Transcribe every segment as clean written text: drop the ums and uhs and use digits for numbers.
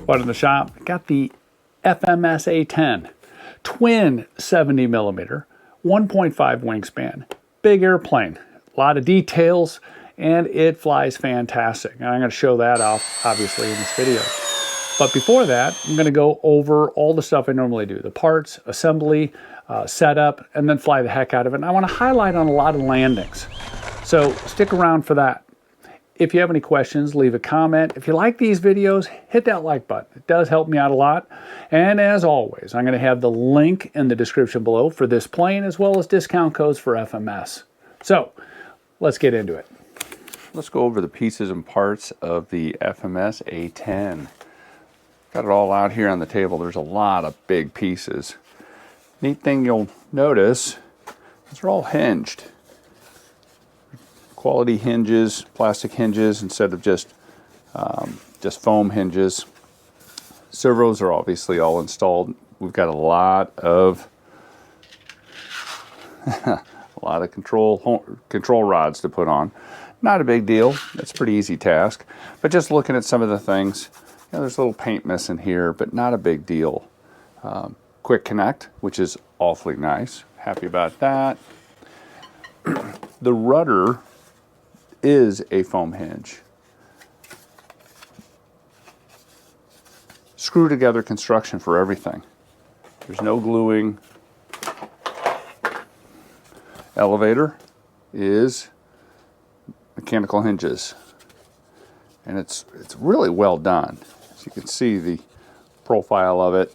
But in the shop, got the FMS A-10, twin 70mm, 1.5 wingspan, big airplane, a lot of details, and it flies fantastic. And I'm going to show that off, obviously, in this video. But before that, I'm going to go over all the stuff I normally do, the parts, assembly, setup, and then fly the heck out of it. And I want to highlight on a lot of landings. So stick around for that. If you have any questions, leave a comment. If you like these videos, hit that like button. It does help me out a lot. And as always, I'm going to have the link in the description below for this plane, as well as discount codes for FMS. So let's get into it. Let's go over the pieces and parts of the FMS A-10. Got it all out here on the table. There's a lot of big pieces. Neat thing you'll notice is they're all hinged. Quality hinges, plastic hinges instead of just foam hinges. Servos are obviously all installed. We've got a lot of control rods to put on. Not a big deal. That's a pretty easy task. But just looking at some of the things, you know, there's a little paint missing here, but not a big deal. Quick connect, which is awfully nice. Happy about that. The rudder is a foam hinge. Screw together construction for everything. There's no gluing. Elevator is mechanical hinges. And it's really well done. As you can see, the profile of it,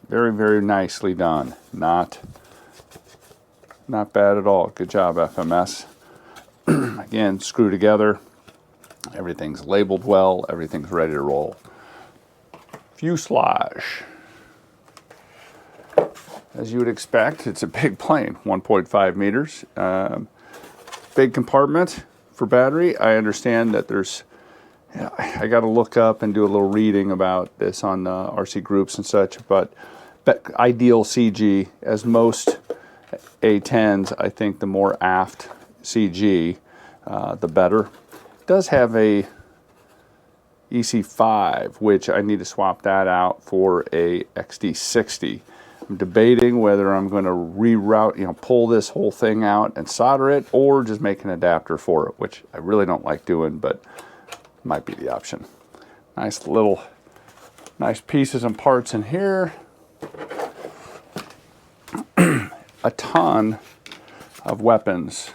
very, very nicely done. Not bad at all. Good job, FMS. Again, screw together. Everything's labeled well. Everything's ready to roll. Fuselage. As you would expect, it's a big plane, 1.5 meters. Big compartment for battery. I understand that there's, I got to look up and do a little reading about this on RC groups and such, but ideal CG, as most A-10s, I think the more aft CG, the better. It does have a EC5, which I need to swap that out for a XD60. I'm debating whether I'm going to reroute, pull this whole thing out and solder it, or just make an adapter for it, which I really don't like doing, but might be the option. Nice pieces and parts in here. A ton of weapons.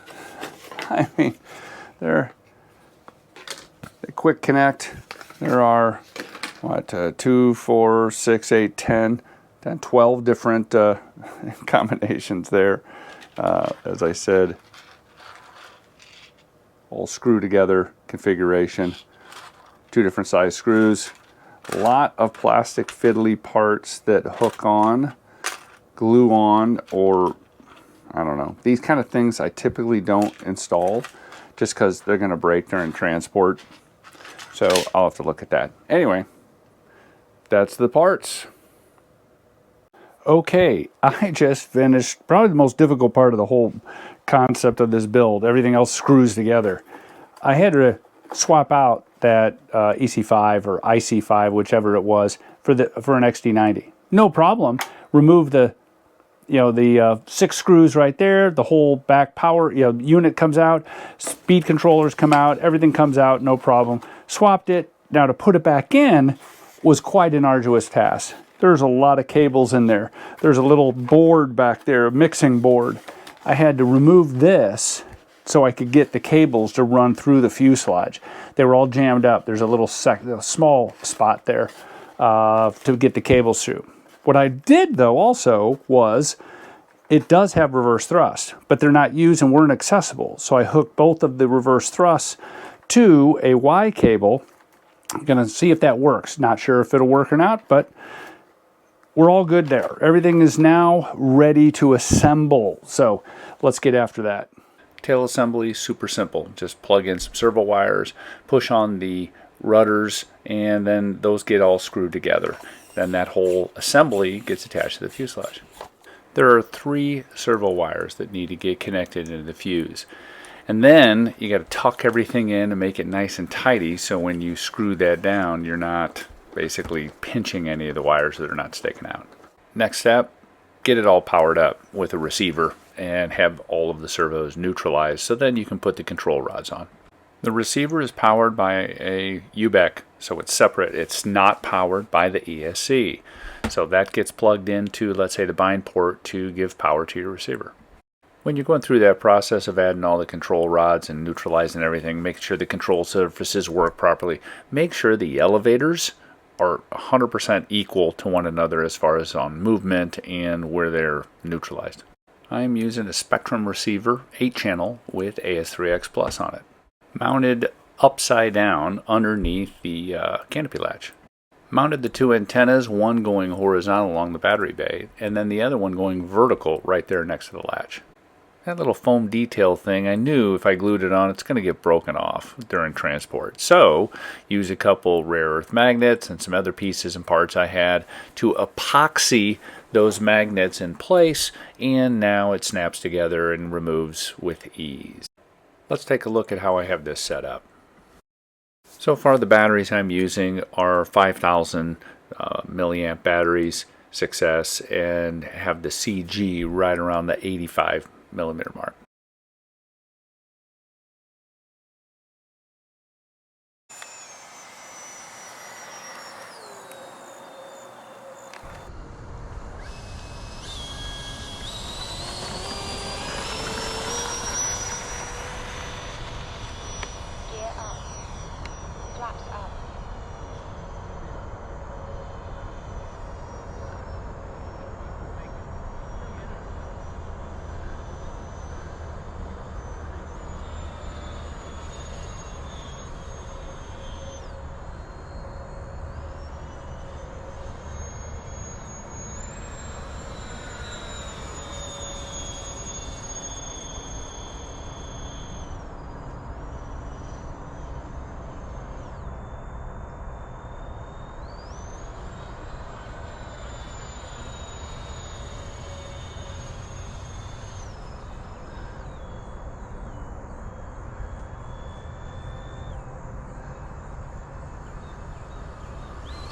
I mean, they're quick connect. There are, 2, 4, 6, 8, 10, 12 different combinations there. As I said, all screw together configuration. 2 different size screws. A lot of plastic fiddly parts that hook on, glue on, or I don't know. These kind of things I typically don't install just because they're going to break during transport. So I'll have to look at that. Anyway, that's the parts. Okay, I just finished probably the most difficult part of the whole concept of this build. Everything else screws together. I had to swap out that EC5 or IC5, whichever it was, for an XD90. No problem. Remove the 6 screws right there. The whole back power unit comes out. Speed controllers come out. Everything comes out. No problem. Swapped it. Now to put it back in was quite an arduous task. There's a lot of cables in there. There's a little board back there, a mixing board. I had to remove this so I could get the cables to run through the fuselage. They were all jammed up. There's a little small spot there to get the cables through. What I did, though, also was it does have reverse thrust, but they're not used and weren't accessible. So I hooked both of the reverse thrusts to a Y cable. I'm going to see if that works. Not sure if it'll work or not, but we're all good there. Everything is now ready to assemble. So let's get after that. Tail assembly, super simple. Just plug in some servo wires, push on the rudders, and then those get all screwed together. Then that whole assembly gets attached to the fuselage. There are 3 servo wires that need to get connected into the fuse. And then you got to tuck everything in and make it nice and tidy so when you screw that down, you're not basically pinching any of the wires that are not sticking out. Next step, get it all powered up with a receiver and have all of the servos neutralized, so then you can put the control rods on. The receiver is powered by a UBEC, so it's separate. It's not powered by the ESC. So that gets plugged into, let's say, the bind port to give power to your receiver. When you're going through that process of adding all the control rods and neutralizing everything, make sure the control surfaces work properly. Make sure the elevators are 100% equal to one another as far as on movement and where they're neutralized. I'm using a Spectrum receiver, 8-channel, with AS3X Plus on it, mounted upside down underneath the canopy latch. Mounted the two antennas, one going horizontal along the battery bay, and then the other one going vertical right there next to the latch. That little foam detail thing, I knew if I glued it on, it's going to get broken off during transport. So, use a couple rare earth magnets and some other pieces and parts I had to epoxy those magnets in place, and now it snaps together and removes with ease. Let's take a look at how I have this set up. So far the batteries I'm using are 5,000 milliamp batteries, Success, and have the CG right around the 85 millimeter mark. Gear up. Flaps up.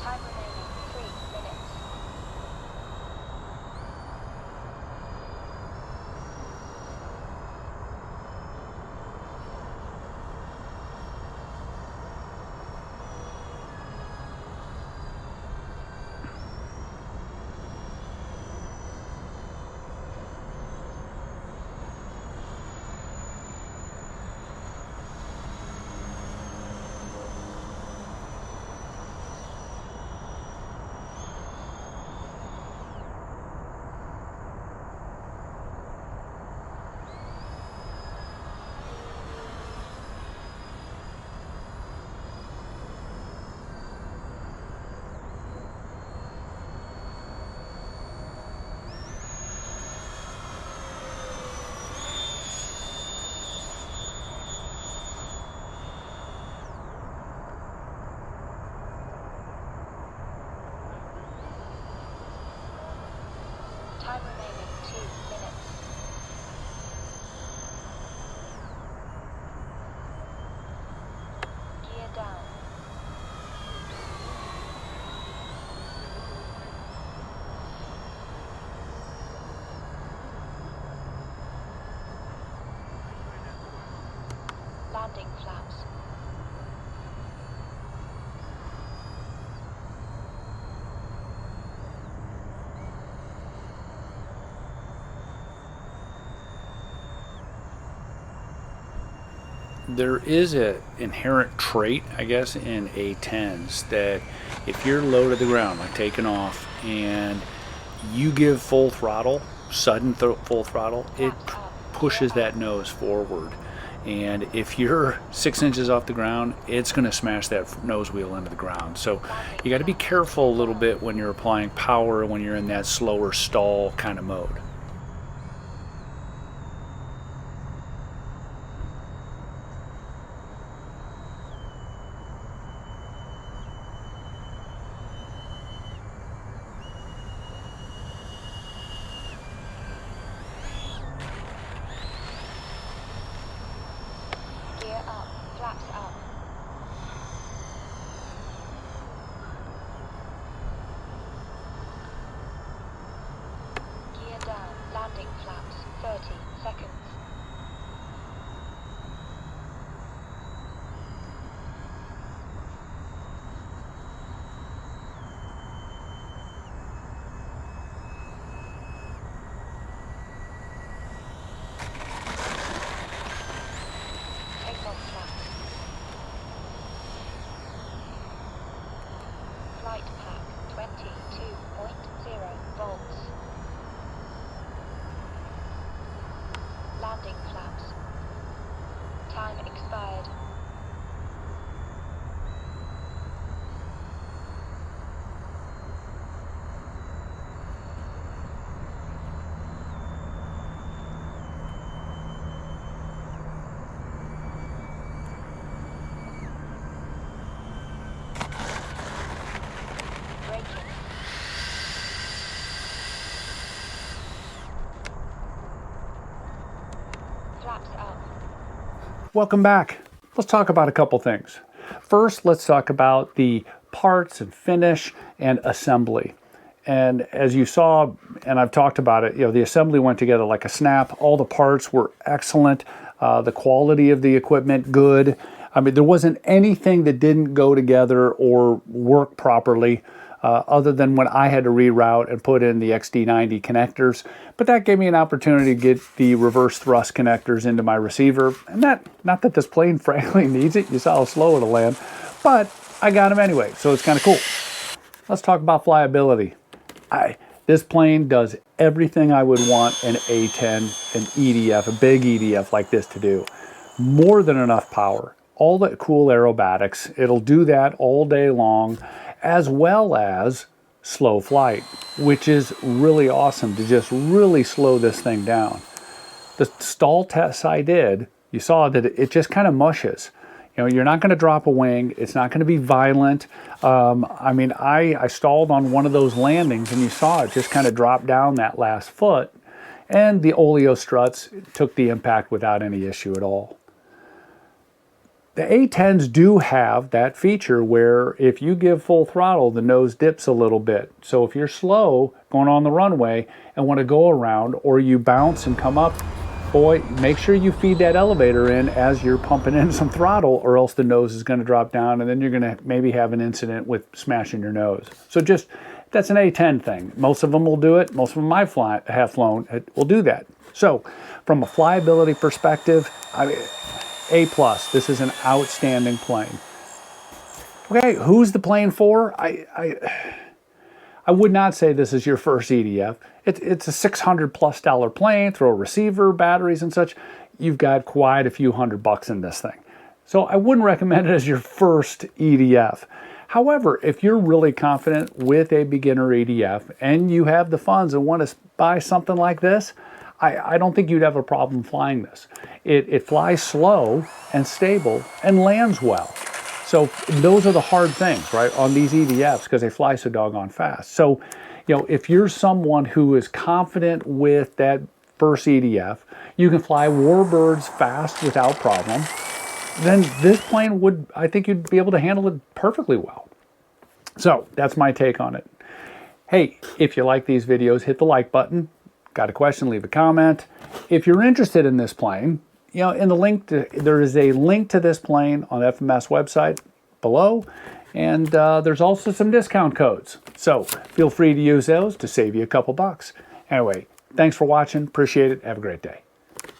Time remaining 3 minutes. Time remaining 2 minutes. Gear down. Landing flaps. There is an inherent trait, I guess, in A-10s that if you're low to the ground, like taking off, and you give full throttle, sudden full throttle, it pushes that nose forward. And if you're 6 inches off the ground, it's going to smash that nose wheel into the ground. So you got to be careful a little bit when you're applying power when you're in that slower stall kind of mode. Gear up. Flaps up. 30 seconds. Takeoff flaps. Flight pack 22.0 volts. Landing flaps. Time expired. Braking. Flaps up. Welcome back. Let's talk about a couple things. First, let's talk about the parts and finish and assembly. And as you saw, and I've talked about it, the assembly went together like a snap. All the parts were excellent. The quality of the equipment, good. I mean, there wasn't anything that didn't go together or work properly, other than when I had to reroute and put in the XD90 connectors. But that gave me an opportunity to get the reverse thrust connectors into my receiver. And not that this plane frankly needs it. You saw how slow it'll land. But I got them anyway, so it's kind of cool. Let's talk about flyability. This plane does everything I would want an A-10, an EDF, a big EDF like this to do. More than enough power. All the cool aerobatics. It'll do that all day long, as well as slow flight, which is really awesome to just really slow this thing down. The stall tests I did, you saw that it just kind of mushes. You're not going to drop a wing. It's not going to be violent. I mean, I stalled on one of those landings, and you saw it just kind of drop down that last foot, and the oleo struts took the impact without any issue at all. The A-10s do have that feature where if you give full throttle, the nose dips a little bit. So if you're slow going on the runway and want to go around, or you bounce and come up, boy, make sure you feed that elevator in as you're pumping in some throttle, or else the nose is going to drop down, and then you're going to maybe have an incident with smashing your nose. So that's an A-10 thing. Most of them will do it. Most of them I have flown will do that. So from a flyability perspective, A+. This is an outstanding plane. Okay, who's the plane for? I would not say this is your first EDF. It's a $600+ plane, throw a receiver, batteries and such. You've got quite a few $100 in this thing. So I wouldn't recommend it as your first EDF. However, if you're really confident with a beginner EDF and you have the funds and want to buy something like this, I don't think you'd have a problem flying this. It flies slow and stable and lands well. So those are the hard things, right, on these EDFs, because they fly so doggone fast. So, if you're someone who is confident with that first EDF, you can fly warbirds fast without problem, then this plane I think you'd be able to handle it perfectly well. So that's my take on it. Hey, if you like these videos, hit the like button. Got a question, leave a comment. If you're interested in this plane, in the link there is a link to this plane on FMS website below, and there's also some discount codes. So feel free to use those to save you a couple bucks. Anyway, thanks for watching. Appreciate it. Have a great day.